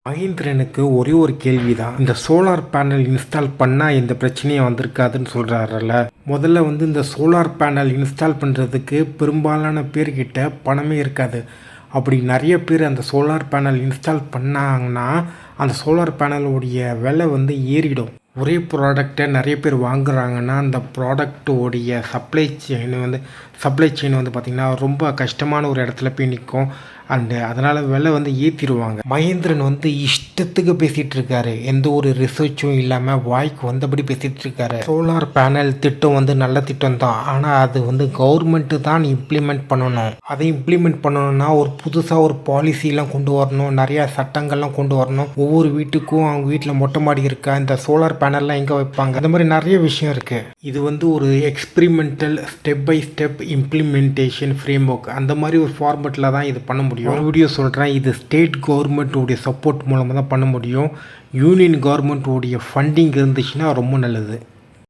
மகேந்திரனுக்கு ஒரே ஒரு கேள்வி தான். இந்த சோலார் பேனல் இன்ஸ்டால் பண்ணால் எந்த பிரச்சனையும் வந்திருக்காதுன்னு சொல்கிறாருல்ல. முதல்ல இந்த சோலார் பேனல் இன்ஸ்டால் பண்ணுறதுக்கு பெரும்பாலான பேர்கிட்ட பணமே இருக்காது. அப்படி நிறைய பேர் அந்த சோலார் பேனல் இன்ஸ்டால் பண்ணாங்கன்னா அந்த சோலார் பேனலுடைய விலை ஏறிடும். ஒரே ப்ராடக்டை நிறைய பேர் வாங்குறாங்கன்னா அந்த ப்ராடக்டோடைய சப்ளை செயின் பார்த்திங்கன்னா ரொம்ப கஷ்டமான ஒரு இடத்துல போய் நிற்கும். அதனால் விலை ஏற்றிடுவாங்க. மகேந்திரன் இஷ்டத்துக்கு பேசிகிட்டு இருக்காரு. எந்த ஒரு ரிசர்ச்சும் இல்லாமல் வாய்க்கு வந்தபடி பேசிகிட்டு இருக்காரு. சோலார் பேனல் திட்டம் நல்ல திட்டம் தான். ஆனால் அது கவர்மெண்ட்டு தான் இம்ப்ளிமெண்ட் பண்ணணும். அதை இம்ப்ளிமெண்ட் பண்ணணும்னா ஒரு புதுசாக ஒரு பாலிசிலாம் கொண்டு வரணும். நிறையா சட்டங்கள்லாம் கொண்டு வரணும். ஒவ்வொரு வீட்டுக்கும் அவங்க வீட்டில் மொட்டை மாடி இருக்கா, இந்த சோலார் பேனல்லாம் எங்கே வைப்பாங்க, அந்த மாதிரி நிறைய விஷயம் இருக்குது. இது ஒரு experimental step by step implementation framework. அந்த மாதிரி ஒரு ஃபார்மெட்டில் தான் இது பண்ண முடியும். ஒரு வீடியோ சொல்கிறேன், இது ஸ்டேட் கவர்மெண்ட்டுடைய சப்போர்ட் மூலமாக தான் பண்ண முடியும். யூனியன் கவர்மெண்ட்டுடைய ஃபண்டிங் இருந்துச்சுன்னா ரொம்ப நல்லது.